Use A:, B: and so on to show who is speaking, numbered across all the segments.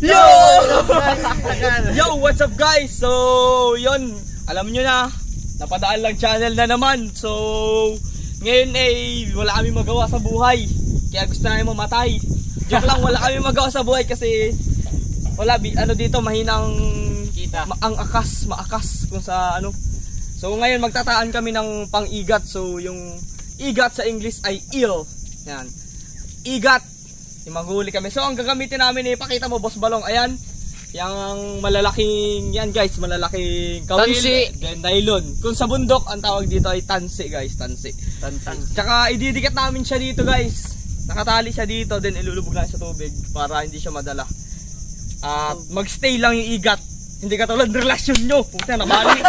A: Yo! Yo, what's up guys? So, yun, alam nyo na, napadaan lang channel na naman. So, ngayon wala kami magawa sa buhay. Kaya gusto namin mamatay. Joke lang, wala kami magawa sa buhay kasi wala, dito, mahinang kita. Maakas kung sa ano. So, ngayon magtataan kami ng pang-igat. So, yung igat sa English ay eel. Yan. Igat. Yung maghuli kami. So, ang gagamitin namin, pakita mo, Boss Balong. Ayan. Yung malalaking, yan guys, malalaking kawil.
B: Tansi.
A: Then nylon. Kung sa bundok, ang tawag dito ay tansi guys. Tansi. Tsaka ididikit namin siya dito guys. Nakatali siya dito, then ilulubog lang sa tubig para hindi siya madala. At magstay lang yung igat. Hindi katulad ng relasyon nyo. Puta, nabali.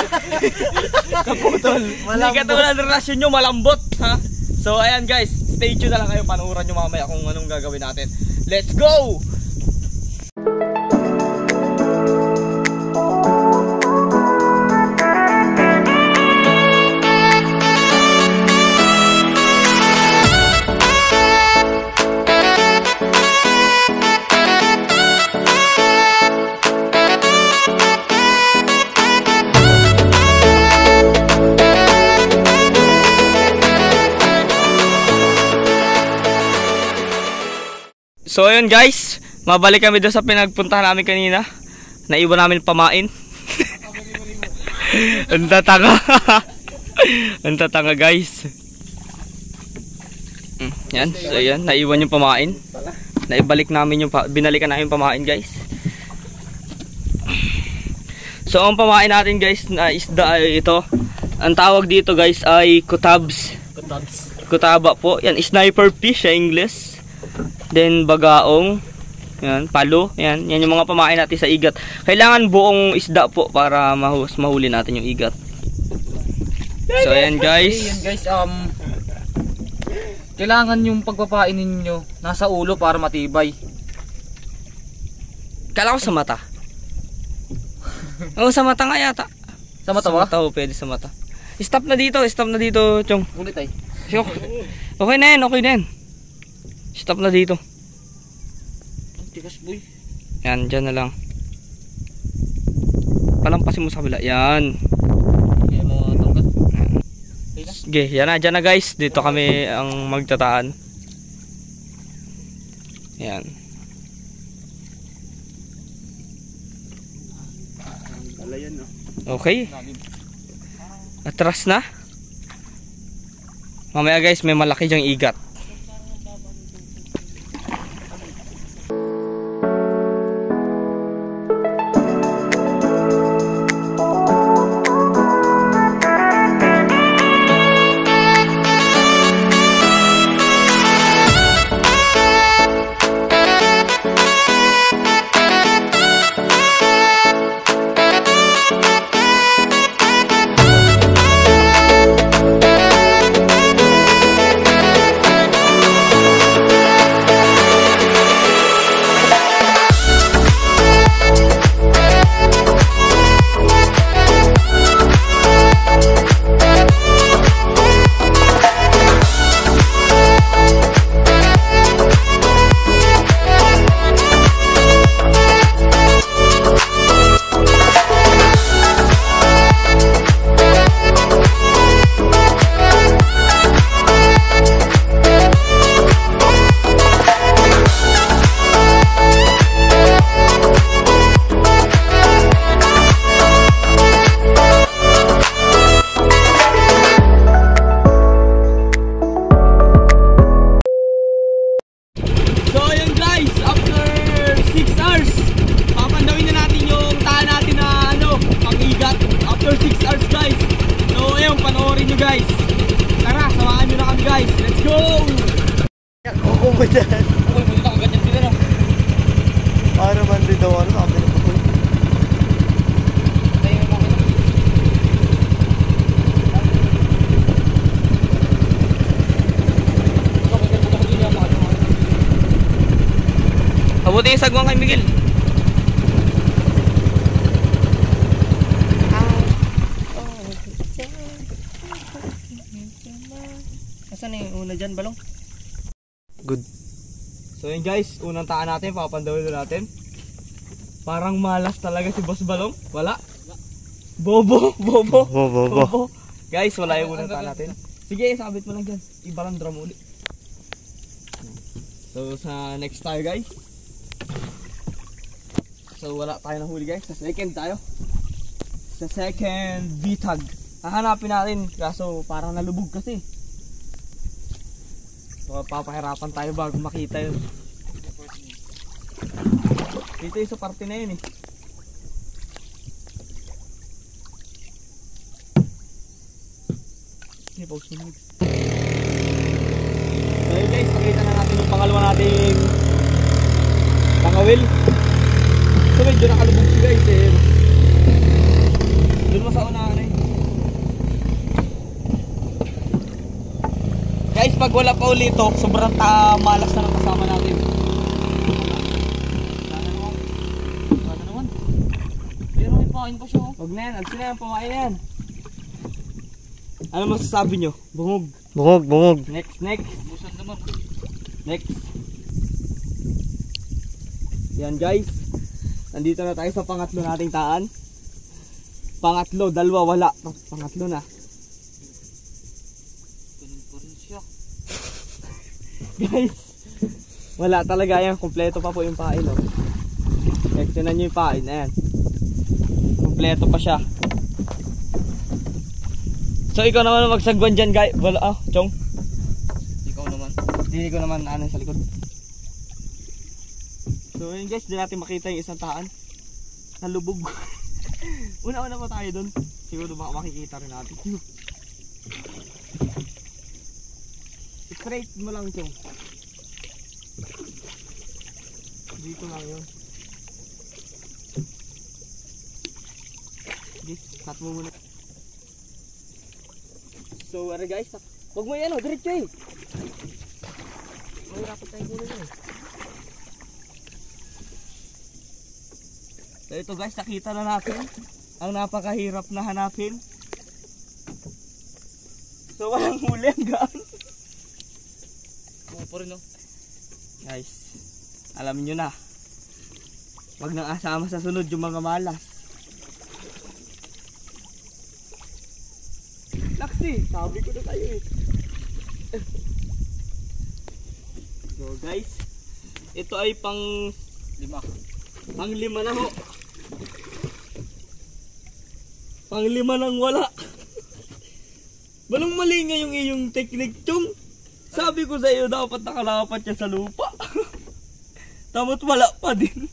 A: Kaputol. Hindi katulad ng relasyon nyo, malambot. Ha? So, ayan guys. Stay tuned na lang kayo. Panuuran nyo mamaya kung anong gagawin natin. Let's go! So ayun guys, mabalik kami doon sa pinagpuntahan namin kanina. Naiwan namin pamain. Ang tatanga. Ang tatanga guys. Yan, so yan, naiwan yung pamain. Naibalik namin yung binalikan namin yung pamain guys. So ang pamain natin guys na isda ay ito. Ang tawag dito guys ay kutabs. Kutaba po. Yan, sniper fish sa English. Then bagaong, yan, palo, yan yung mga pamain natin sa igat. Kailangan buong isda po para mahuli natin yung igat. So ayan guys.
B: Ayan guys, kailangan yung pagpapain ninyo nasa ulo para matibay.
A: Kala ko sa mata. Oo, sa mata nga yata.
B: Sa mata ba?
A: Sa mata, pwede sa mata. Stop na dito, Chong.
B: Ulit ay.
A: Okay na yan. Stop na dito.
B: Ang tigas boy.
A: Yan, dyan na lang. Palampasin mo sa kabila. Yan.
B: Kaya mo tangkat.
A: Sige, yan na. Dyan na guys. Dito kami ang magtataan. Yan. Okay. Atras na. Mamaya guys, may malaki dyang igat. Guys, tara, samahan nyo na kami guys. Let's go!
C: Oo mo dyan.
B: Uy, punta ka ganyan sila no.
C: Para man din daw ano, sabi na po.
B: Tayo naman kita.
A: Abuti yung sagwang kay Miguel.
B: Asan na yung una dyan, Balong?
A: Good. So yun guys, unang taan natin, papandawin natin. Parang malas talaga si Boss Balong. Wala. Bobo. Bobo.
C: Bobo.
A: Guys, wala yung unang natin. Sige, sabit mo lang dyan. Ibarang drum ulit. So, sa next tayo guys. So, wala tayo na huli guys. Sa second tayo. Sa second bitag. Hahanapin natin. Kaso, parang nalubog kasi. So, papahirapan tayo bago makita yun. Dito yung sa parte na yun eh. Hindi pa usunod. So yun guys, pakita na natin yung pangalawa nating pangawil. So medyo nakalubog siya guys eh. Doon mo sa unahan eh. Guys, pag wala pa ulit ito, sobrang malas na ng kasama natin. Wala naman. Pero may pakain pa siya oh. Huwag na yan, alsin na yan, pamain na yan. Ano masasabi nyo? Bungog.
C: Bungog.
A: Next.
B: Busan naman.
A: Next. Yan guys. Nandito na tayo sa pangatlo nating taan. Pangatlo, dalawa wala. Pangatlo na.
B: Ganun pa rin siya.
A: Guys, wala talaga yan. Kompleto pa po yung pain. Oh. Next na nyo yung pain. Ayan. Kompleto pa siya. So ikaw naman magsagwan dyan guys. Wala chong.
B: Ikaw naman.
A: Hindi ko naman ano sa likod. So yun guys, di natin makita yung isang taan. Nalubog. Una-una pa tayo dun. Siguro baka makikita rin natin. Straight mo lang chong. Dito lang yun. Sige, cut mo muna. So, ano guys, huwag mo yan o, diretso eh. Mahirapan tayo gulo yun eh. So ito guys, nakita na natin ang napakahirap na hanapin. So walang huli hanggang.
B: Buo pa rin oh.
A: Guys, alam nyo na, huwag nang asama sa sunod yung mga malas. Laksi, sabi ko na kayo eh. So guys, ito ay pang lima na ho. Pang lima nang wala. Balong mali nga yung iyong technique chong. Sabi ko sa iyo dapat nakalapat siya sa lupa. Tamot wala pa din.